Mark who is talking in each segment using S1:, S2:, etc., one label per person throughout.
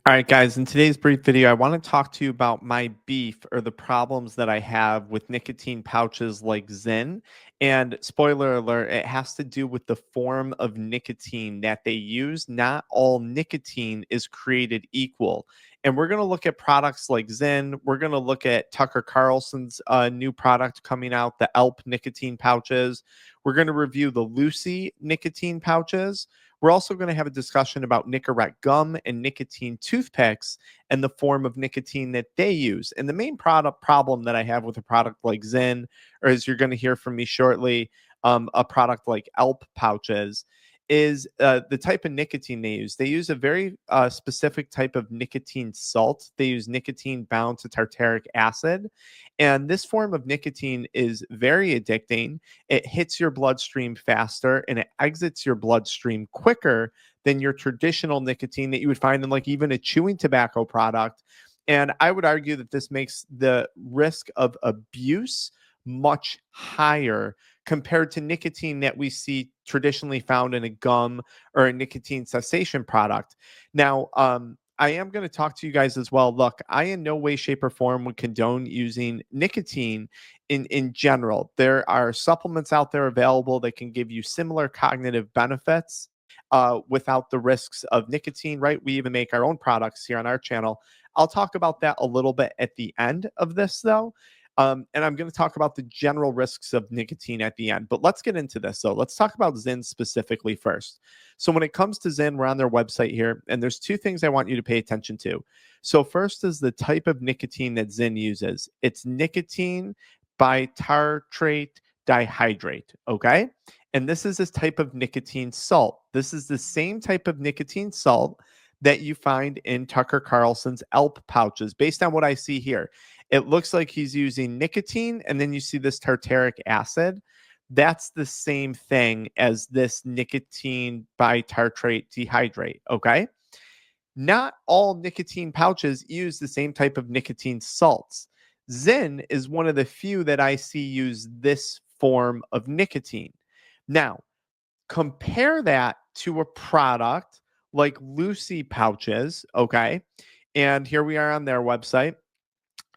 S1: All right, guys, in today's brief video, I want to talk to you about my beef or the problems that I have with nicotine pouches like ZYN. And spoiler alert, it has to do with the form of nicotine that they use. Not all nicotine is created equal. And we're going to look at products like ZYN. We're going to look at Tucker Carlson's new product coming out, the ALP nicotine pouches. We're going to review the Lucy nicotine pouches. We're also going to have a discussion about Nicorette gum and nicotine toothpicks and the form of nicotine that they use. And the main product problem that I have with a product like ZYN, or as you're going to hear from me shortly, a product like ALP pouches, is the type of nicotine they use. They use a very specific type of nicotine salt. They use nicotine bound to tartaric acid. And this form of nicotine is very addicting. It hits your bloodstream faster and it exits your bloodstream quicker than your traditional nicotine that you would find in like even a chewing tobacco product. And I would argue that this makes the risk of abuse much higher compared to nicotine that we see traditionally found in a gum or a nicotine cessation product. Now, I am going to talk to you guys as well. Look, I in no way, shape, or form would condone using nicotine in general. There are supplements out there available that can give you similar cognitive benefits without the risks of nicotine, right? We even make our own products here on our channel. I'll talk about that a little bit at the end of this, though. And I'm going to talk about the general risks of nicotine at the end. But let's get into this. So let's talk about ZYN specifically first. So when it comes to ZYN, we're on their website here, and there's two things I want you to pay attention to. So first is the type of nicotine that ZYN uses. It's nicotine bitartrate dihydrate, okay? And this is this type of nicotine salt. This is the same type of nicotine salt that you find in Tucker Carlson's ALP pouches. Based on what I see here, it looks like he's using nicotine, and then you see this tartaric acid. That's the same thing as this nicotine bitartrate dehydrate, okay? Not all nicotine pouches use the same type of nicotine salts. ZYN is one of the few that I see use this form of nicotine. Now, compare that to a product like Lucy pouches, okay? And here we are on their website,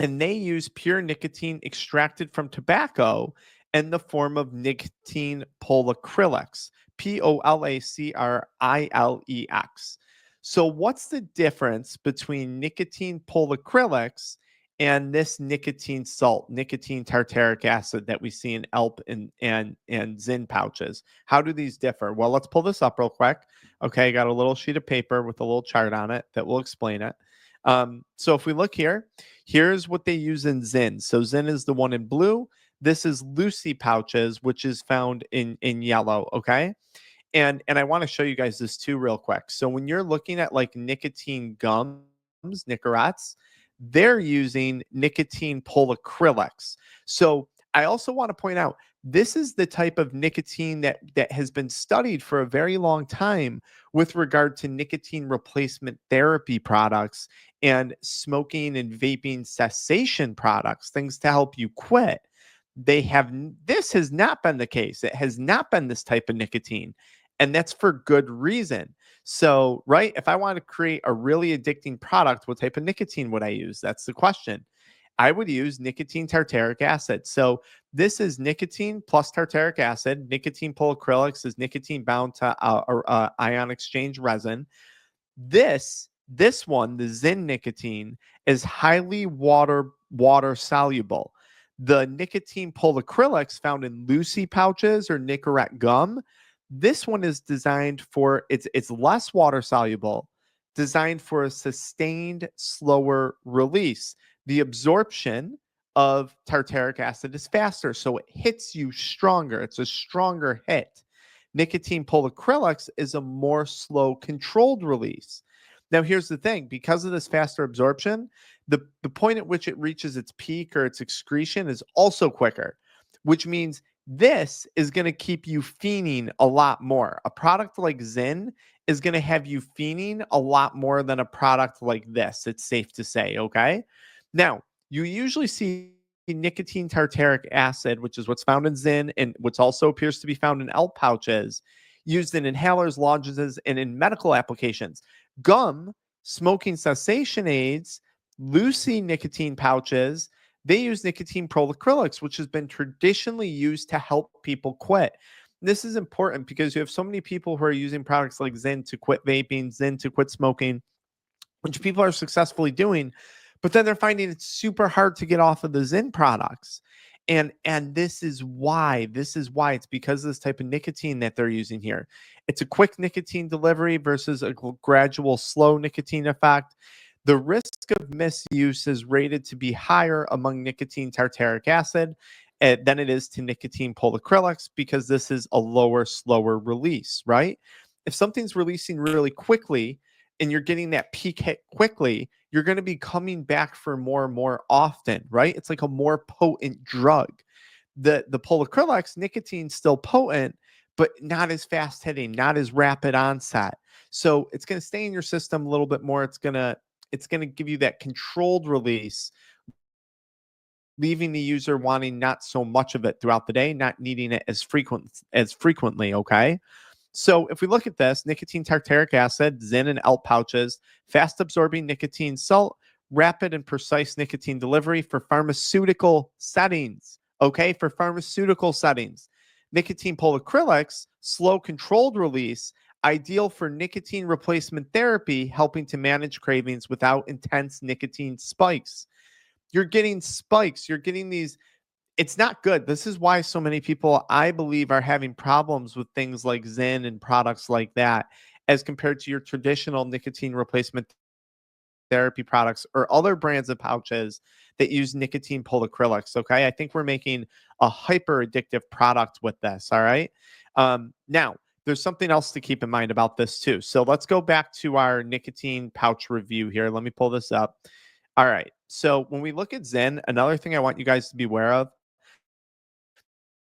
S1: and they use pure nicotine extracted from tobacco in the form of nicotine polacrylex, Polacrylex. So, what's the difference between nicotine polacrylex and this nicotine salt, nicotine tartaric acid that we see in ALP and ZYN pouches? How do these differ? Well, let's pull this up real quick. Okay, I got a little sheet of paper with a little chart on it that will explain it. So if we look here, here's what they use in ZYN. So ZYN is the one in blue. This is Lucy pouches, which is found in yellow. Okay. And I want to show you guys this too real quick. So when you're looking at like nicotine gums, Nicorettes, they're using nicotine polacrylex. So I also want to point out this is the type of nicotine that has been studied for a very long time with regard to nicotine replacement therapy products and smoking and vaping cessation products, things to help you quit. This has not been the case. It has not been this type of nicotine. And that's for good reason. So, right, if I want to create a really addicting product, what type of nicotine would I use? That's the question. I would use nicotine tartaric acid. So this is nicotine plus tartaric acid. Nicotine polacrylex is nicotine bound to ion exchange resin. This one, the ZYN nicotine, is highly water soluble. The nicotine polacrylex found in Lucy pouches or Nicorette gum, this one is designed for it's less water soluble, designed for a sustained, slower release. The absorption of tartaric acid is faster, so it hits you stronger. It's a stronger hit. Nicotine polacrylex is a more slow, controlled release. Now, here's the thing. Because of this faster absorption, the point at which it reaches its peak or its excretion is also quicker, which means this is going to keep you fiending a lot more. A product like ZYN is going to have you fiending a lot more than a product like this. It's safe to say, okay? Now, you usually see nicotine tartaric acid, which is what's found in ZYN and what's also appears to be found in ALP pouches, used in inhalers, lozenges, and in medical applications. Gum Smoking cessation aids, loosey nicotine pouches, they use nicotine proacrylics, which has been traditionally used to help people quit. This is important because you have so many people who are using products like ZYN to quit vaping, ZYN to quit smoking, which people are successfully doing, but then they're finding it's super hard to get off of the ZYN products. And this is why it's because of this type of nicotine that they're using here. It's a quick nicotine delivery versus a gradual slow nicotine effect. The risk of misuse is rated to be higher among nicotine tartaric acid than it is to nicotine polyacrylics because this is a lower, slower release, right? If something's releasing really quickly and you're getting that peak hit quickly, you're going to be coming back for more and more often, right? It's like a more potent drug. The polyacrylics, nicotine's still potent, but not as fast hitting, not as rapid onset. So it's going to stay in your system a little bit more. It's going to give you that controlled release, leaving the user wanting not so much of it throughout the day, not needing it as frequently, okay? So if we look at this, nicotine tartaric acid, ZYN and ALP pouches, fast absorbing nicotine salt, rapid and precise nicotine delivery for pharmaceutical settings. Okay, for pharmaceutical settings. Nicotine polyacrylics, slow controlled release, ideal for nicotine replacement therapy, helping to manage cravings without intense nicotine spikes. You're getting spikes, you're getting these, it's not good. This is why so many people, I believe, are having problems with things like ZYN and products like that, as compared to your traditional nicotine replacement therapy products or other brands of pouches that use nicotine polyacrylics. Okay. I think we're making a hyper addictive product with this. All right. Now, there's something else to keep in mind about this too. So let's go back to our nicotine pouch review here. Let me pull this up. All right. So when we look at ZYN, another thing I want you guys to be aware of,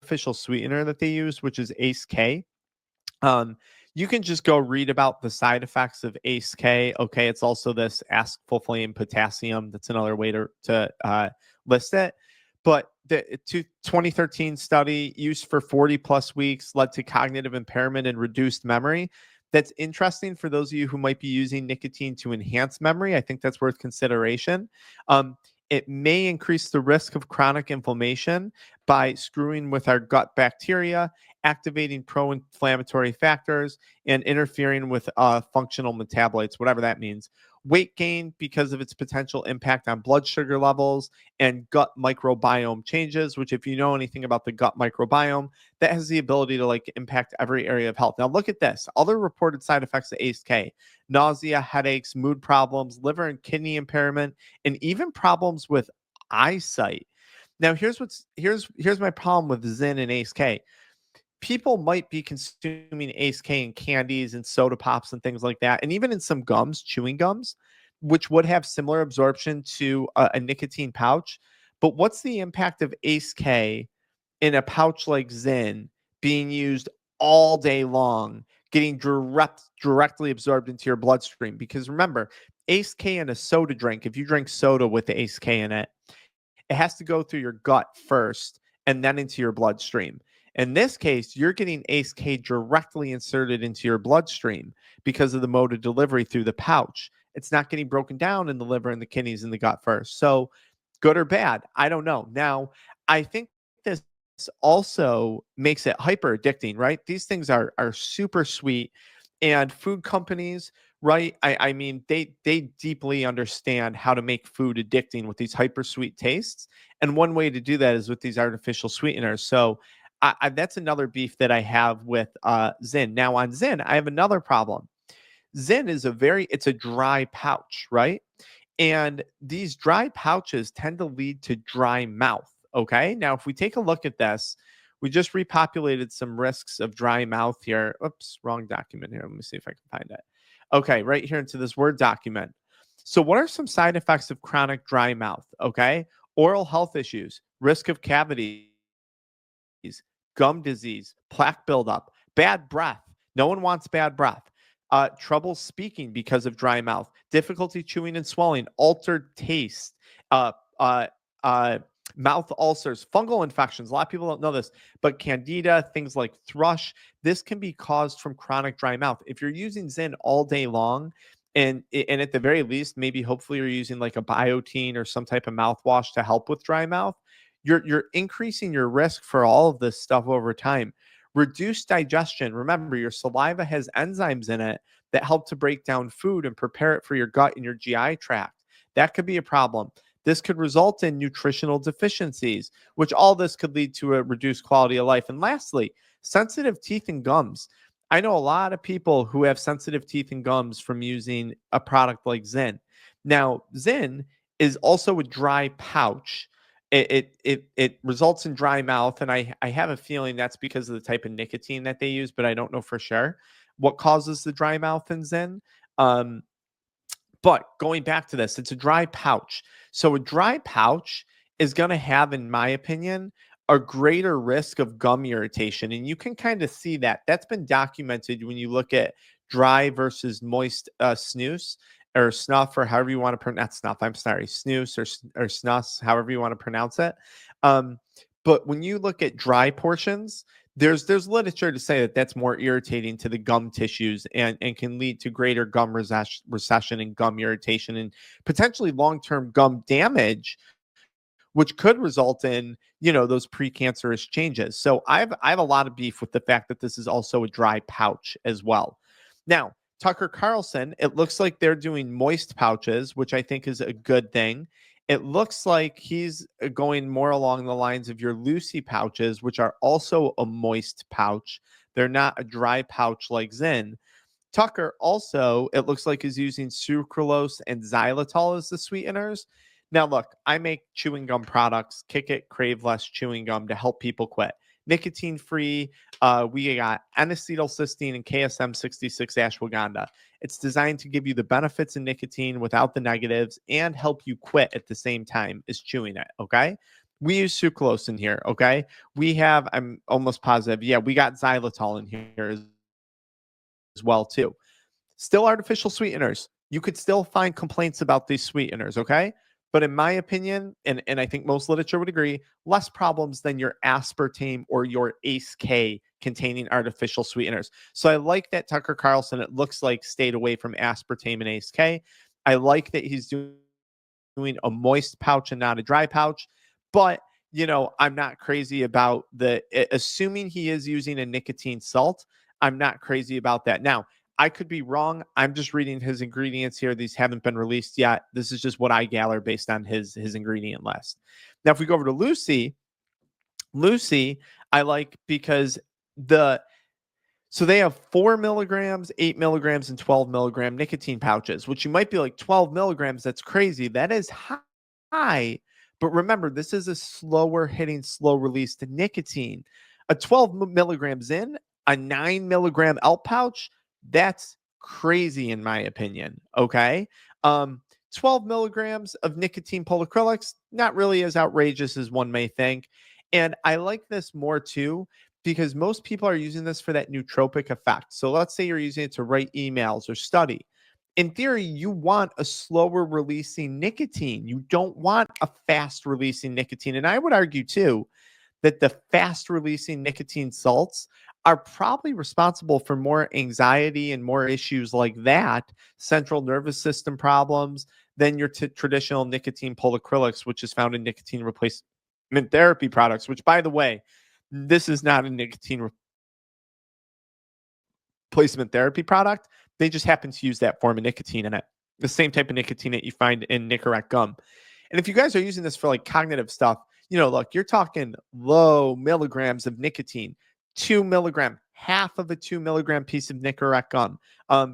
S1: official sweetener that they use, which is Ace K. Um, you can just go read about the side effects of Ace K. Okay, it's also this aspartame potassium. That's another way to list it. But the 2013 study used for 40 plus weeks led to cognitive impairment and reduced memory. That's interesting for those of you who might be using nicotine to enhance memory. I think that's worth consideration. It may increase the risk of chronic inflammation by screwing with our gut bacteria, activating pro-inflammatory factors, and interfering with functional metabolites, whatever that means. Weight gain because of its potential impact on blood sugar levels and gut microbiome changes, which if you know anything about the gut microbiome, that has the ability to like impact every area of health. Now look at this. Other reported side effects of ACE-K: nausea, headaches, mood problems, liver and kidney impairment, and even problems with eyesight. Now here's my problem with ZYN and ACE-K. People might be consuming Ace K in candies and soda pops and things like that, and even in some gums, chewing gums, which would have similar absorption to a nicotine pouch. But what's the impact of Ace K in a pouch like ZYN being used all day long, getting directly absorbed into your bloodstream? Because remember, Ace K in a soda drink, if you drink soda with the Ace K in it, it has to go through your gut first and then into your bloodstream. In this case, you're getting Ace K directly inserted into your bloodstream because of the mode of delivery through the pouch. It's not getting broken down in the liver and the kidneys and the gut first. So, good or bad, I don't know. Now, I think this also makes it hyper addicting, right? These things are super sweet, and food companies, right? I mean, they deeply understand how to make food addicting with these hyper sweet tastes, and one way to do that is with these artificial sweeteners. So that's another beef that I have with ZYN. Now on ZYN, I have another problem. ZYN is it's a dry pouch, right? And these dry pouches tend to lead to dry mouth. Okay. Now, if we take a look at this, we just repopulated some risks of dry mouth here. Oops, wrong document here. Let me see if I can find it. Okay, right here into this Word document. So, what are some side effects of chronic dry mouth? Okay. Oral health issues, risk of cavities, gum disease, plaque buildup, bad breath. No one wants bad breath. Trouble speaking because of dry mouth, difficulty chewing and swallowing, altered taste, uh, uh, uh, mouth ulcers, fungal infections. A lot of people don't know this, but candida, things like thrush, this can be caused from chronic dry mouth. If you're using ZYN all day long, And at the very least, maybe hopefully you're using like a biotine or some type of mouthwash to help with dry mouth. You're increasing your risk for all of this stuff over time. Reduced digestion. Remember, your saliva has enzymes in it that help to break down food and prepare it for your gut and your GI tract. That could be a problem. This could result in nutritional deficiencies, which all this could lead to a reduced quality of life. And lastly, sensitive teeth and gums. I know a lot of people who have sensitive teeth and gums from using a product like ZYN. Now, ZYN is also a dry pouch. It results in dry mouth, and I have a feeling that's because of the type of nicotine that they use, but I don't know for sure what causes the dry mouth in ZYN. Um, but going back to this, it's a dry pouch. So a dry pouch is going to have, in my opinion, a greater risk of gum irritation. And you can kind of see that. That's been documented when you look at dry versus moist snus or snuff, or however you want to pronounce, not snuff, I'm sorry, snus or snus, however you want to pronounce it. Um, but when you look at dry portions, there's literature to say that that's more irritating to the gum tissues and can lead to greater gum recession and gum irritation and potentially long-term gum damage, which could result in, those precancerous changes. So I have a lot of beef with the fact that this is also a dry pouch as well. Now, Tucker Carlson, it looks like they're doing moist pouches, which I think is a good thing. It looks like he's going more along the lines of your Lucy pouches, which are also a moist pouch. They're not a dry pouch like ZYN. Tucker also, it looks like, is using sucralose and xylitol as the sweeteners. Now, look, I make chewing gum products, Kick It, Crave Less chewing gum to help people quit. Nicotine free. We got N-acetylcysteine and KSM 66 ashwagandha. It's designed to give you the benefits of nicotine without the negatives and help you quit at the same time as chewing it. Okay. We use sucralose in here. Okay. I'm almost positive. Yeah, we got xylitol in here as well, too. Still artificial sweeteners. You could still find complaints about these sweeteners, okay? But in my opinion, and I think most literature would agree, less problems than your aspartame or your ACE K containing artificial sweeteners. So I like that Tucker Carlson, it looks like, stayed away from aspartame and ACE K. I like that he's doing a moist pouch and not a dry pouch. But, I'm not crazy about assuming he is using a nicotine salt. I'm not crazy about that. Now, I could be wrong. I'm just reading his ingredients here. These haven't been released yet. This is just what I gather based on his ingredient list. Now, if we go over to Lucy, I like because they have 4 milligrams, 8 milligrams, and 12 milligram nicotine pouches, which you might be like, 12 milligrams, that's crazy. That is high. But remember, this is a slower hitting, slow release to nicotine. A 12 milligrams in, a 9 milligram ALP pouch, that's crazy in my opinion. Okay. 12 milligrams of nicotine polyacrylics, not really as outrageous as one may think. And I like this more too, because most people are using this for that nootropic effect. So let's say you're using it to write emails or study. In theory, you want a slower releasing nicotine. You don't want a fast releasing nicotine. And I would argue too that the fast releasing nicotine salts are probably responsible for more anxiety and more issues like that, central nervous system problems, than your traditional nicotine polyacrylics, which is found in nicotine replacement therapy products, which, by the way, this is not a nicotine replacement therapy product. They just happen to use that form of nicotine in it, the same type of nicotine that you find in Nicorette gum. And if you guys are using this for like cognitive stuff, look, you're talking low milligrams of nicotine, 2 milligram, half of a 2 milligram piece of Nicorette gum.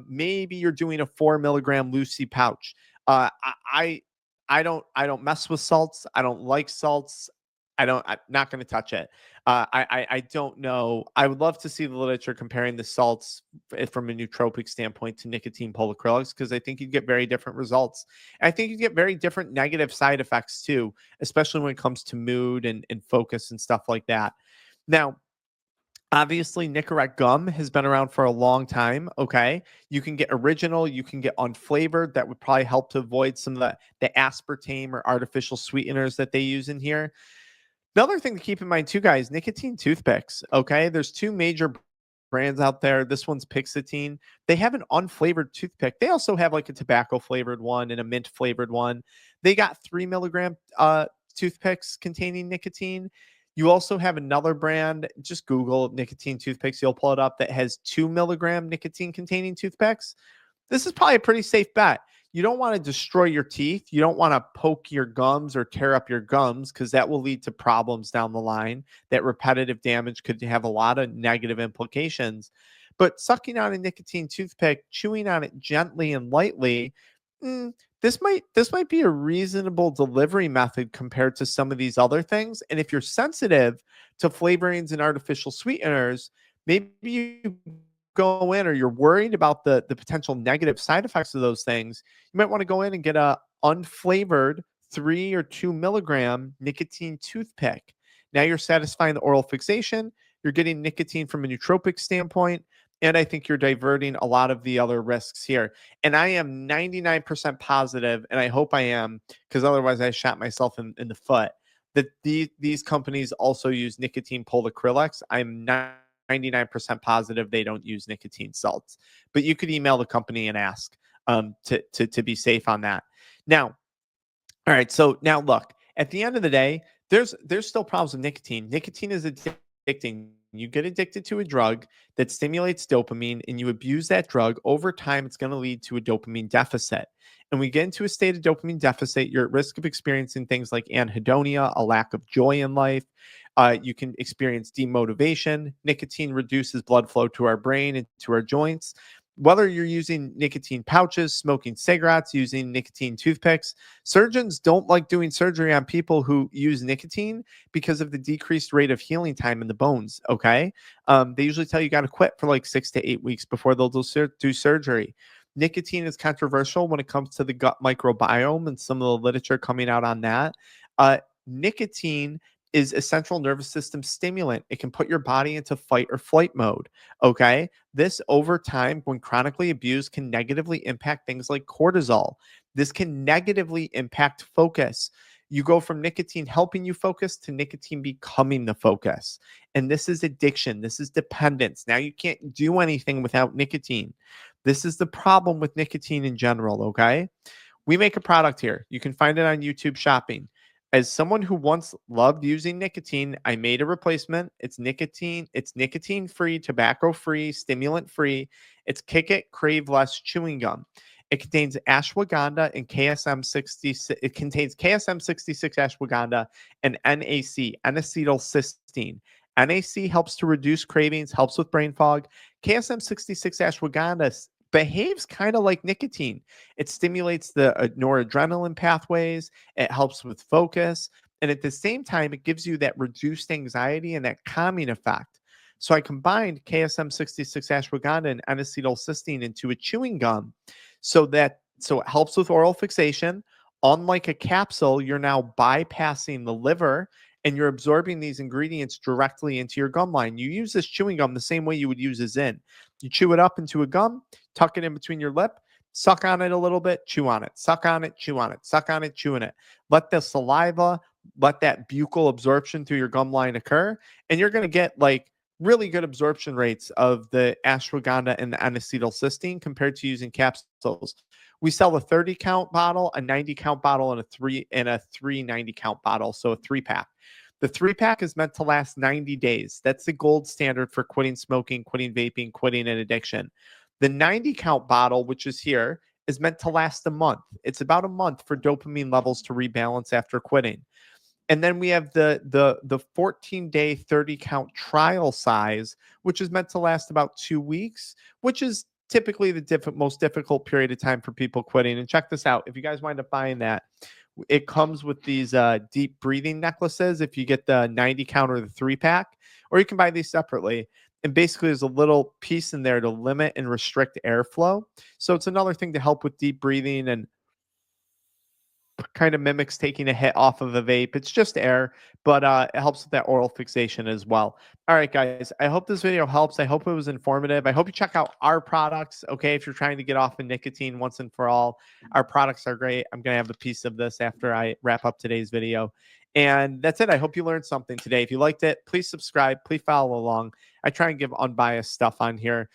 S1: Maybe you're doing a 4 milligram Lucy pouch. I don't mess with salts. I don't like salts. I'm not going to touch it. I don't know. I would love to see the literature comparing the salts from a nootropic standpoint to nicotine polyacrylics, because I think you'd get very different results. And I think you get very different negative side effects too, especially when it comes to mood and focus and stuff like that. Now, obviously, Nicorette gum has been around for a long time. Okay. You can get original, you can get unflavored. That would probably help to avoid some of the aspartame or artificial sweeteners that they use in here. The other thing to keep in mind too, guys, nicotine toothpicks. Okay. There's two major brands out there. This one's Pixatine. They have an unflavored toothpick. They also have like a tobacco flavored one and a mint flavored one. They got 3 milligram toothpicks containing nicotine. You also have another brand, just Google nicotine toothpicks. You'll pull it up that has 2 milligram nicotine containing toothpicks. This is probably a pretty safe bet. You don't want to destroy your teeth. You don't want to poke your gums or tear up your gums because that will lead to problems down the line. That repetitive damage could have a lot of negative implications. But sucking on a nicotine toothpick, chewing on it gently and lightly, this might be a reasonable delivery method compared to some of these other things. And if you're sensitive to flavorings and artificial sweeteners, maybe you go in or you're worried about the potential negative side effects of those things, you might want to go in and get a unflavored 3 or 2 milligram nicotine toothpick. Now you're satisfying the oral fixation, you're getting nicotine from a nootropic standpoint, and I think you're diverting a lot of the other risks here. And I am 99% positive, and I hope I am, because otherwise I shot myself in the foot, that these companies also use nicotine polyacrylics. I'm 99% positive they don't use nicotine salts. But you could email the company and ask to be safe on that. Now, all right. So now look, at the end of the day, there's still problems with nicotine. Nicotine is addicting. You get addicted to a drug that stimulates dopamine and you abuse that drug over time, it's going to lead to a dopamine deficit. And we get into a state of dopamine deficit, you're at risk of experiencing things like anhedonia, a lack of joy in life. You can experience demotivation. Nicotine reduces blood flow to our brain and to our joints. Whether you're using nicotine pouches, smoking cigarettes, using nicotine toothpicks, surgeons don't like doing surgery on people who use nicotine because of the decreased rate of healing time in the bones. Okay. They usually tell you got to quit for like 6 to 8 weeks before they'll do surgery. Nicotine is controversial when it comes to the gut microbiome and some of the literature coming out on that. Nicotine is a central nervous system stimulant. It can put your body into fight or flight mode. Okay. This over time, when chronically abused, can negatively impact things like cortisol. This can negatively impact focus. You go from nicotine helping you focus to nicotine becoming the focus. And this is addiction. This is dependence. Now you can't do anything without nicotine. This is the problem with nicotine in general. Okay. We make a product here. You can find it on YouTube shopping. As someone who once loved using nicotine, I made a replacement. It's nicotine free, tobacco free, stimulant free. It's Kick It Crave Less chewing gum. It contains ashwagandha and KSM 66. It contains KSM 66 ashwagandha and NAC, N-acetylcysteine. NAC helps to reduce cravings, helps with brain fog. KSM 66 ashwagandha behaves kind of like nicotine. It stimulates the noradrenaline pathways. It helps with focus. And at the same time, it gives you that reduced anxiety and that calming effect. So I combined KSM 66 ashwagandha and N-acetylcysteine into a chewing gum so it helps with oral fixation. Unlike a capsule, you're now bypassing the liver and you're absorbing these ingredients directly into your gum line. You use this chewing gum the same way you would use a ZYN. You chew it up into a gum, tuck it in between your lip, suck on it a little bit, chew on it, suck on it, chew on it, suck on it, chew on it. Let the saliva, let that buccal absorption through your gum line occur, and you're going to get like really good absorption rates of the ashwagandha and the N-acetylcysteine compared to using capsules. We sell a 30 count bottle, a 90 count bottle, and a 390 count bottle, so a 3-pack. The 3-pack is meant to last 90 days. That's the gold standard for quitting smoking, quitting vaping, quitting an addiction. The 90 count bottle, which is here, is meant to last a month. It's about a month for dopamine levels to rebalance after quitting. And then we have the 14-day 30 count trial size, which is meant to last about 2 weeks, which is typically the most difficult period of time for people quitting. And check this out. If you guys wind up buying that, it comes with these deep breathing necklaces if you get the 90 count or the 3-pack, or you can buy these separately. And basically, there's a little piece in there to limit and restrict airflow. So it's another thing to help with deep breathing and kind of mimics taking a hit off of a vape. It's just air, but it helps with that oral fixation as well. All right, guys, I hope this video helps. I hope it was informative. I hope you check out our products, okay, if you're trying to get off of nicotine once and for all. Our products are great. I'm going to have a piece of this after I wrap up today's video. And that's it. I hope you learned something today. If you liked it, please subscribe. Please follow along. I try and give unbiased stuff on here,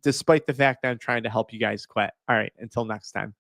S1: despite the fact that I'm trying to help you guys quit. All right. Until next time.